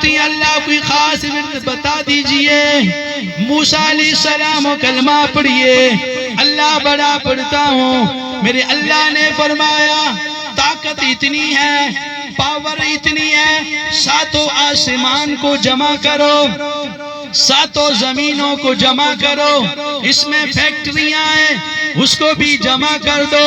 بولتی ہیں اللہ کوئی خاص ورد بتا دیجئے. موسیٰ علیہ السلام کلمہ پڑھئے. اللہ بڑا پڑھتا ہوں. میرے اللہ نے فرمایا طاقت اتنی ہے, پاور اتنی ہے, ساتوں آسمان کو جمع کرو, ساتوں زمینوں کو جمع کرو, اس میں فیکٹریاں ہیں اس کو بھی جمع کر دو,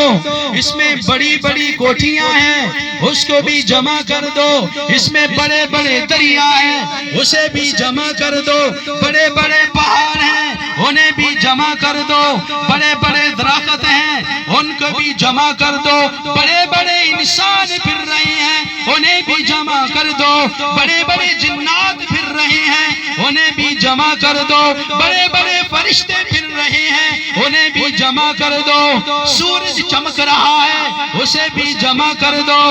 اس میں بڑی بڑی کوٹھیاں ہیں اس کو بھی جمع کر دو, اس میں بڑے بڑے دریا ہیں اسے بھی جمع کر دو, بڑے بڑے پہاڑ ہیں انہیں بھی جمع کر دو, بڑے بڑے درخت ہیں ان کو بھی جمع کر دو, بڑے بڑے انسان پھر رہے ہیں انہیں بھی جمع کر دو, بڑے بڑے جنات پھر رہے ہیں انہیں بھی جمع کر دو, بڑے بڑے فرشتے پھر رہے ہیں انہیں بھی جمع کر دو, سورج چمک رہا ہے اسے بھی جمع کر دو,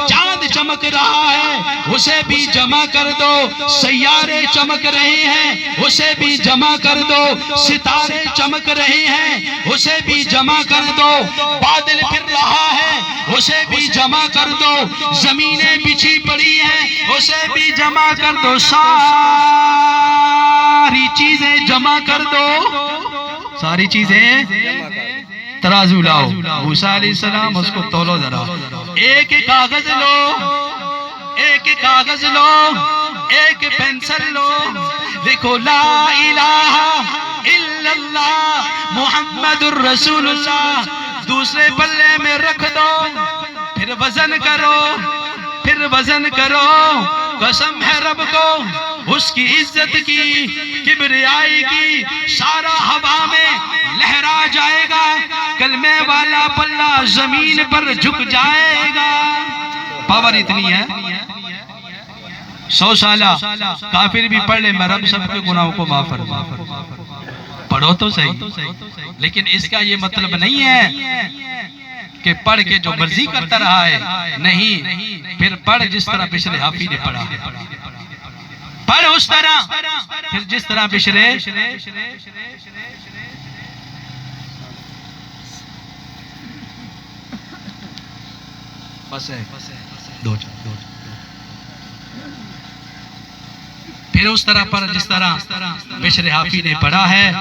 چاند چمک رہا ہے اسے بھی جمع کر دو, سیارے چمک رہے ہیں اسے بھی جمع کر دو, ستارے چمک رہے ہیں اسے بھی جمع کر دو, بادل پھر رہا ہے اسے بھی جمع کر دو, زمینیں بچھی پڑی ہیں اسے بھی جمع کر دو, ساری چیزیں جمع کر دو, ساری چیزیں ترازو لاؤ. موسیٰ علیہ السلام اس کو تولو ذرا, ایک کاغذ لو, ایک کاغذ لو, ایک پینسل لو, لکھو لا الہ الا اللہ محمد الرسول اللہ, دوسرے پلے میں رکھ دو, پھر وزن کرو, پھر وزن کرو, قسم ہے رب کو اس کی عزت کی, کبریائی کی, سارا ہوا میں لہرا جائے گا, کلمے والا پلہ زمین پر جھک جائے گا. پاور اتنی ہے, 100 سالہ کافر بھی پڑھ لے میں رب سب کے گناہوں کو معاف فرما. پڑھو تو صحیح, لیکن اس کا یہ مطلب نہیں ہے کہ پڑھ کے جو مرضی کرتا رہا ہے, نہیں, پھر پڑھ جس طرح بشر حافی نے پڑھا, پڑھ اس طرح, پھر جس طرح بشر. بس ہے, پھر اس طرح پر جس طرح بشر حافی نے پڑھا ہے,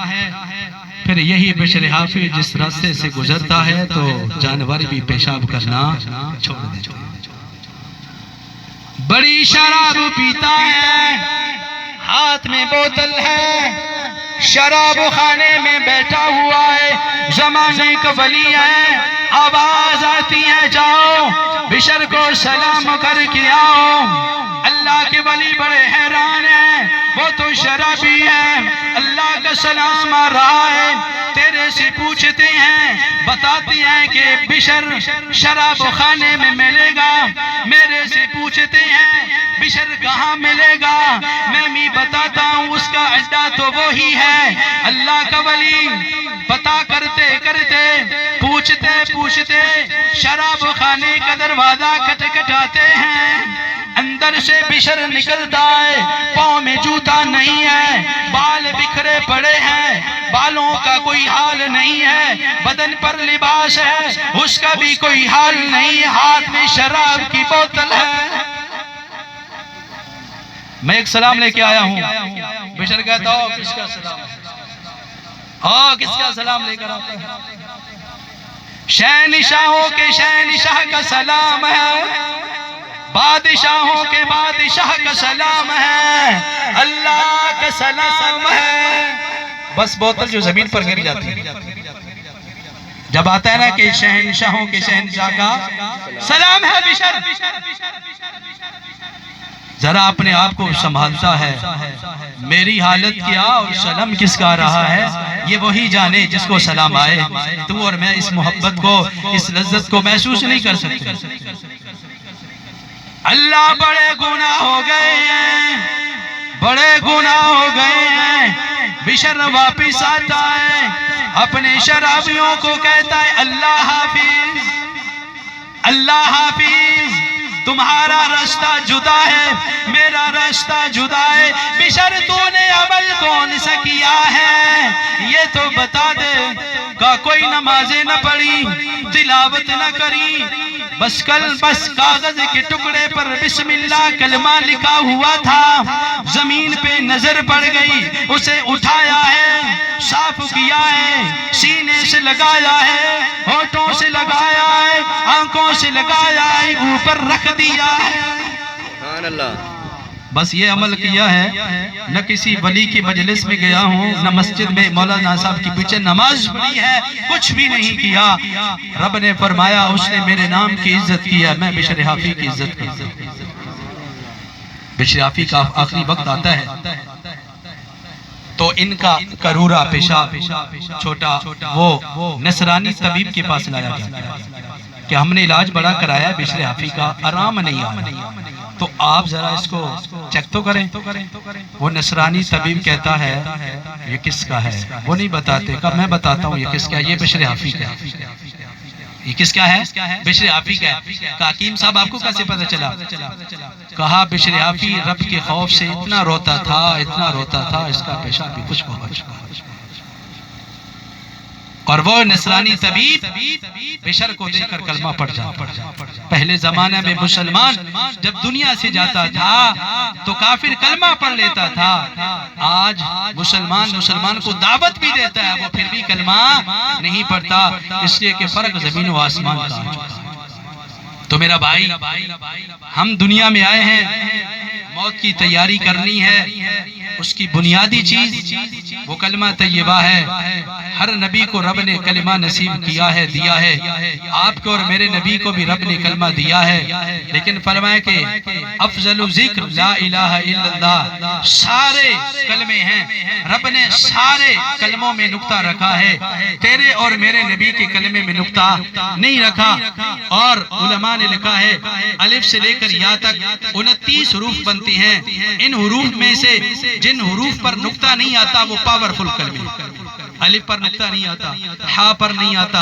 پھر یہی بشر حافی جس راستے سے گزرتا ہے تو جانور بھی پیشاب کرنا چھوڑ دیتے ہیں. بڑی شراب پیتا ہے, ہاتھ میں بوتل ہے, شراب خانے میں بیٹھا ہوا ہے, زمانے کا ولی ہے, آواز آتی ہے جاؤ بشر کو سلام کر کے آؤ. اللہ کے ولی بڑے حیران ہیں, وہ تو شرابی ہے, اللہ کا سلام آ رہا ہے, تیرے سے پوچھتے ہیں, بتاتے ہیں کہ بشر شراب خانے میں ملے گا, میرے سے پوچھتے ہیں بشر کہاں ملے گا, میں بھی بتاتا ہوں اس کا اڈا تو وہی ہے. اللہ کا ولی پتا کرتے کرتے, پوچھتے پوچھتے شراب خانے کا دروازہ کھٹکھٹاتے ہیں, اندر سے بشر نکلتا ہے, پاؤں میں جوتا نہیں ہے, بال بکھرے پڑے ہیں, بالوں کا کوئی حال نہیں ہے, بدن پر لباس ہے اس کا بھی کوئی حال نہیں, ہاتھ میں شراب کی بوتل ہے. میں ایک سلام لے کے آیا ہوں, بشر کہتا ہو کس کا سلام, کس کا سلام لے کر آتا ہے, شہنشاہوں کے شہنشاہ کا سلام ہے, بادشاہوں کے بادشاہ کا سلام ہے, اللہ کا سلام ہے. بس بوتل جو زمین پر گر جاتی ہے, جب آتا ہے نا کہ شہنشاہوں کے شہنشاہ کا سلام ہے بشر, ذرا اپنے آپ کو سنبھالتا ہے, میری حالت کیا اور سلام کس کا رہا ہے, یہ وہی جانے جس کو سلام آئے. تو اور میں اس محبت کو, اس لذت کو محسوس نہیں کر سکتے. اللہ بڑے گناہ ہو گئے ہیں, بڑے گناہ ہو گئے ہیں. بشر واپس آتا ہے, اپنے شرابیوں کو کہتا ہے اللہ حافظ, اللہ حافظ, تمہارا راستہ جدا ہے, میرا راستہ جدا ہے. بشر تو نے عمل کون سا کیا ہے یہ تو بتا دے, کا کوئی نمازیں نہ پڑھی, تلاوت نہ کری, بس کاغذ کے ٹکڑے پر بسم اللہ کلمہ لکھا ہوا تھا, زمین پہ نظر پڑ گئی، اسے اٹھایا ہے، صاف کیا ہے، سینے سے لگایا ہے، ہونٹوں سے لگایا ہے، آنکھوں سے لگایا ہے، اوپر رکھ دیا ہے۔ سبحان اللہ۔ بس یہ عمل کیا ہے، نہ کسی ولی کی مجلس میں گیا ہوں، نہ مسجد میں مولانا صاحب کی پیچھے نماز پڑھی ہے، کچھ بھی نہیں کیا۔ رب نے فرمایا اس نے میرے نام کی عزت کی ہے، میں بشر حافی کی عزت کرتا ہوں۔ بشر حافی کا آخری وقت آتا ہے تو ان کا کرورا پیشاب چھوٹا وہ نصرانی طبیب کے پاس لایا جاتا ہے کہ ہم نے علاج بڑا کرایا، بشر حافی کا آرام نہیں آیا، تو آپ ذرا اس کو چیک تو کریں۔ وہ نصرانی طبیب کہتا ہے یہ کس کا ہے؟ وہ نہیں بتاتے، کہا میں بتاتا ہوں یہ کس کا ہے، یہ بشر حافی کا ہے۔ یہ کس کا ہے؟ بشر حافی کا ہے۔ کہا حکیم صاحب آپ کو کیسے پتہ چلا؟ کہا بشر حافی رب کے خوف سے اتنا روتا تھا، اتنا روتا تھا، اس کا پیشاب بھی کچھ ہو چکا۔ اور وہ نصرانی طبیب بشر کو دیکھ کر کلمہ پڑھ جاتا۔ پہلے زمانے میں مسلمان جب دنیا سے جاتا تھا تو کافر کلمہ پڑھ لیتا تھا، آج مسلمان کو دعوت بھی دیتا ہے، وہ پھر بھی کلمہ نہیں پڑھتا، اس لیے کہ فرق زمین و آسمان کا۔ تو میرا بھائی، ہم دنیا میں آئے ہیں، موت کی تیاری کرنی ہے، اس کی بنیادی چیز وہ کلمہ طیبہ ہے۔ ہر نبی کو رب نے کلمہ نصیب کیا ہے، دیا ہے، آپ کو اور میرے نبی کو بھی رب نے کلمہ دیا ہے، لیکن فرمایا کہ افضل ذکر لا الہ الا اللہ، سارے کلمے ہیں، رب نے سارے کلموں میں نقطہ رکھا ہے، تیرے اور میرے نبی کے کلمے میں نقطہ نہیں رکھا۔ اور علماء نے لکھا ہے الف سے لے کر یا تک 29 حروف بنتے ہیں، ان حروف میں سے جن حروف پر نقطہ نہیں آتا وہ پاورفل کلمے، الف پر نقطہ نہیں آتا، ہا پر نہیں آتا،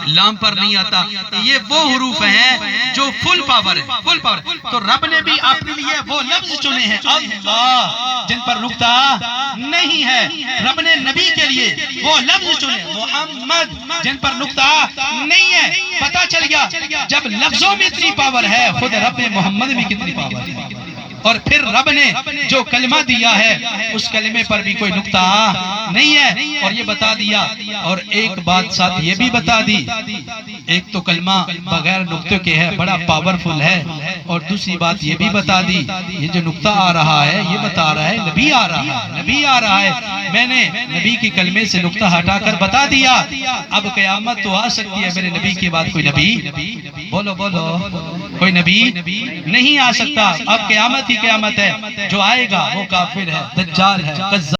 لام پر نہیں آتا، یہ وہ حروف ہیں جو فل پاور ہے، فل پاور۔ تو رب نے بھی اپنے لیے وہ لفظ چنے ہیں اللہ جن پر نقطہ نہیں ہے، رب نے نبی کے لیے وہ لفظ چنے محمد جن پر نقطہ نہیں ہے۔ پتہ چل گیا جب لفظوں میں اتنی پاور ہے، خود رب محمد میں کتنی پاور ہے۔ اور پھر رب نے جو کلمہ دیا ہے اس کلمے پر بھی کوئی نقطہ نہیں ہے، اور یہ بتا دیا۔ اور ایک بات ساتھ یہ بھی بتا دی، ایک تو کلمہ بغیر نقطے کے ہے، بڑا پاورفل ہے، اور دوسری بات یہ بھی بتا دی یہ جو نقطہ آ رہا ہے یہ بتا رہا ہے نبی آ رہا ہے، نبی آ رہا ہے۔ میں نے نبی کی کلمے سے نقطہ ہٹا کر بتا دیا، اب قیامت تو آ سکتی ہے، میرے نبی کے بعد کوئی نبی، بولو بولو، کوئی نبی نہیں آ سکتا۔ اب قیامت ہی قیامت ہے، جو آئے گا وہ کافر ہے، دجال ہے،